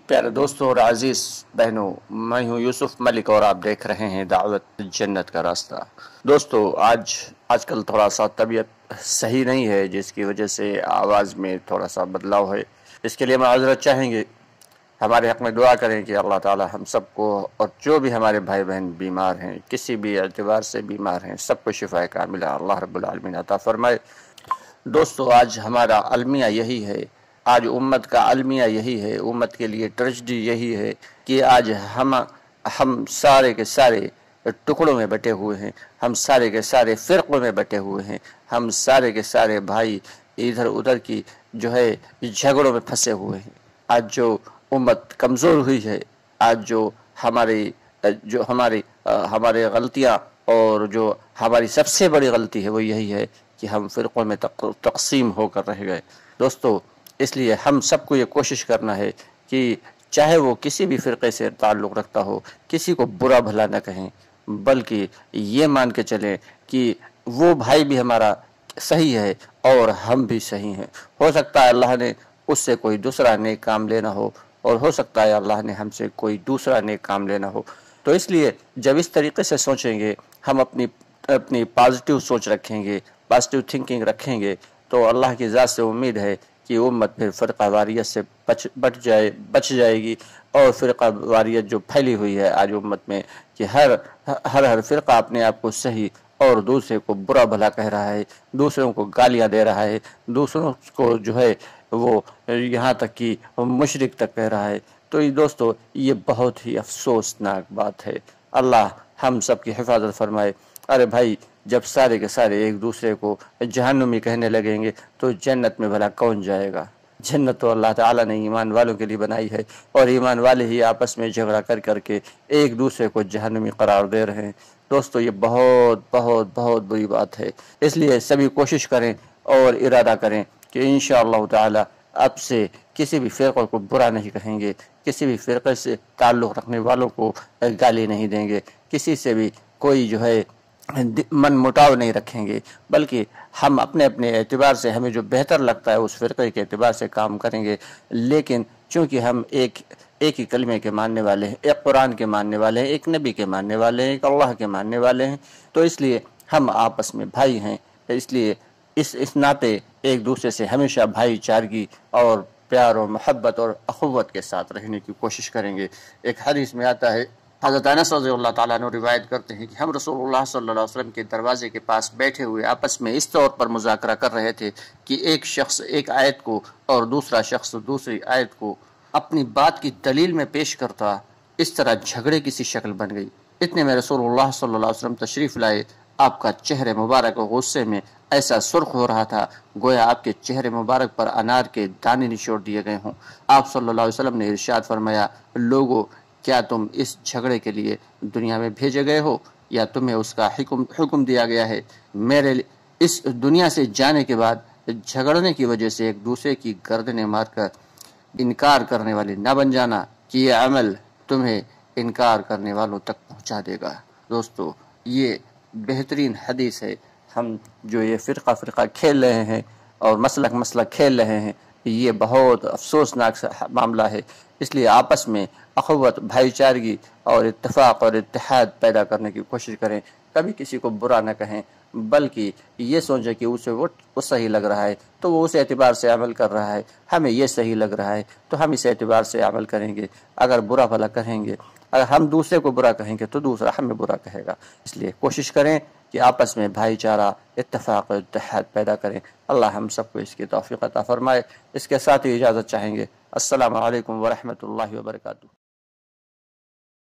پیارے دوستوں اور عزیز بہنوں، میں ہوں یوسف ملک اور آپ دیکھ رہے ہیں دعوت جنت کا راستہ۔ دوستو، آج کل تھوڑا سا طبیعت صحیح نہیں ہے، جس کی وجہ سے آواز میں تھوڑا سا بدلاؤ ہے۔ اس کے لیے معذرت چاہیں گے۔ ہمارے حق میں دعا کریں کہ اللہ تعالی ہم سب کو اور جو بھی ہمارے بھائی بہن بیمار ہیں، کسی بھی اعتبار سے بیمار ہیں، سب کو شفا کاملہ اللہ رب العالمین عطا فرمائے۔ دوستو، آج ہمارا المیہ یہی ہے، آج امت کا المیہ یہی ہے، امت کے لیے ٹریجڈی یہی ہے کہ آج ہم سارے کے سارے ٹکڑوں میں بٹے ہوئے ہیں، ہم سارے کے سارے فرقوں میں بٹے ہوئے ہیں، ہم سارے کے سارے بھائی ادھر ادھر کی جو ہے جھگڑوں میں پھنسے ہوئے ہیں۔ آج جو امت کمزور ہوئی ہے، آج جو ہماری غلطیاں اور جو ہماری سب سے بڑی غلطی ہے وہ یہی ہے کہ ہم فرقوں میں تقسیم ہو کر رہ گئے۔ دوستو، اس لیے ہم سب کو یہ کوشش کرنا ہے کہ چاہے وہ کسی بھی فرقے سے تعلق رکھتا ہو، کسی کو برا بھلا نہ کہیں، بلکہ یہ مان کے چلیں کہ وہ بھائی بھی ہمارا صحیح ہے اور ہم بھی صحیح ہیں۔ ہو سکتا ہے اللہ نے اس سے کوئی دوسرا نیک کام لینا ہو، اور ہو سکتا ہے اللہ نے ہم سے کوئی دوسرا نیک کام لینا ہو۔ تو اس لیے جب اس طریقے سے سوچیں گے، ہم اپنی پازیٹیو سوچ رکھیں گے، پازیٹیو تھنکنگ رکھیں گے، تو اللہ کی ذات سے امید ہے کہ امت پھر فرقہ واریت سے بچ جائے گی۔ اور فرقہ واریت جو پھیلی ہوئی ہے آج امت میں کہ ہر فرقہ اپنے آپ کو صحیح اور دوسرے کو برا بھلا کہہ رہا ہے، دوسروں کو گالیاں دے رہا ہے، دوسروں کو جو ہے وہ یہاں تک کہ مشرک تک کہہ رہا ہے، تو یہ دوستو یہ بہت ہی افسوسناک بات ہے۔ اللہ ہم سب کی حفاظت فرمائے۔ ارے بھائی، جب سارے کے سارے ایک دوسرے کو جہنمی کہنے لگیں گے تو جنت میں بھلا کون جائے گا؟ جنت تو اللہ تعالیٰ نے ایمان والوں کے لیے بنائی ہے، اور ایمان والے ہی آپس میں جھگڑا کر کے ایک دوسرے کو جہنمی قرار دے رہے ہیں۔ دوستو، یہ بہت بہت بہت بری بات ہے۔ اس لیے سبھی کوشش کریں اور ارادہ کریں کہ انشاءاللہ تعالی اب سے کسی بھی فرقے کو برا نہیں کہیں گے، کسی بھی فرقے سے تعلق رکھنے والوں کو گالی نہیں دیں گے، کسی سے بھی کوئی جو ہے من مٹاؤ نہیں رکھیں گے، بلکہ ہم اپنے اعتبار سے ہمیں جو بہتر لگتا ہے اس فرقے کے اعتبار سے کام کریں گے۔ لیکن چونکہ ہم ایک ہی کلمے کے ماننے والے ہیں، ایک قرآن کے ماننے والے ہیں، ایک نبی کے ماننے والے ہیں، ایک اللہ کے ماننے والے ہیں، تو اس لیے ہم آپس میں بھائی ہیں۔ اس لیے اس ناطے ایک دوسرے سے ہمیشہ بھائی چارگی اور پیار اور محبت اور اخوت کے ساتھ رہنے کی کوشش کریں گے۔ ایک حدیث میں آتا ہے، حضرت انس رضی اللہ تعالیٰ عنہ روایت کرتے ہیں کہ ہم رسول اللہ صلی اللہ علیہ وسلم کے دروازے کے پاس بیٹھے ہوئے آپس میں اس طور پر مذاکرہ کر رہے تھے کہ ایک شخص ایک آیت کو اور دوسرا شخص دوسری آیت کو اپنی بات کی دلیل میں پیش کرتا، اس طرح جھگڑے کی سی شکل بن گئی۔ اتنے میں رسول اللہ صلی اللہ علیہ وسلم تشریف لائے۔ آپ کا چہرے مبارک غصے میں ایسا سرخ ہو رہا تھا گویا آپ کے چہرے مبارک پر انار کے دانے نچوڑ دیے گئے ہوں۔ آپ صلی اللہ علیہ وسلم نے ارشاد فرمایا، لوگو، کیا تم اس جھگڑے کے لیے دنیا میں بھیجے گئے ہو یا تمہیں اس کا حکم دیا گیا ہے؟ میرے اس دنیا سے جانے کے بعد جھگڑنے کی وجہ سے ایک دوسرے کی گردنیں مار کر انکار کرنے والے نہ بن جانا، کہ یہ عمل تمہیں انکار کرنے والوں تک پہنچا دے گا۔ دوستو، یہ بہترین حدیث ہے۔ ہم جو یہ فرقہ کھیل رہے ہیں اور مسلک کھیل رہے ہیں، یہ بہت افسوسناک معاملہ ہے۔ اس لیے آپس میں اخوت، بھائی چارگی اور اتفاق اور اتحاد پیدا کرنے کی کوشش کریں۔ کبھی کسی کو برا نہ کہیں، بلکہ یہ سوچیں کہ اسے وہ صحیح لگ رہا ہے تو وہ اس اعتبار سے عمل کر رہا ہے، ہمیں یہ صحیح لگ رہا ہے تو ہم اس اعتبار سے عمل کریں گے۔ اگر برا بھلا کہیں گے، اگر ہم دوسرے کو برا کہیں گے تو دوسرا ہمیں برا کہے گا۔ اس لیے کوشش کریں کہ آپس میں بھائی چارہ، اتفاق اور اتحاد پیدا کریں۔ اللہ ہم سب کو اس کی توفیق عطا فرمائے۔ اس کے ساتھ ہی اجازت چاہیں گے۔ السلام علیکم ورحمۃ اللہ وبرکاتہ۔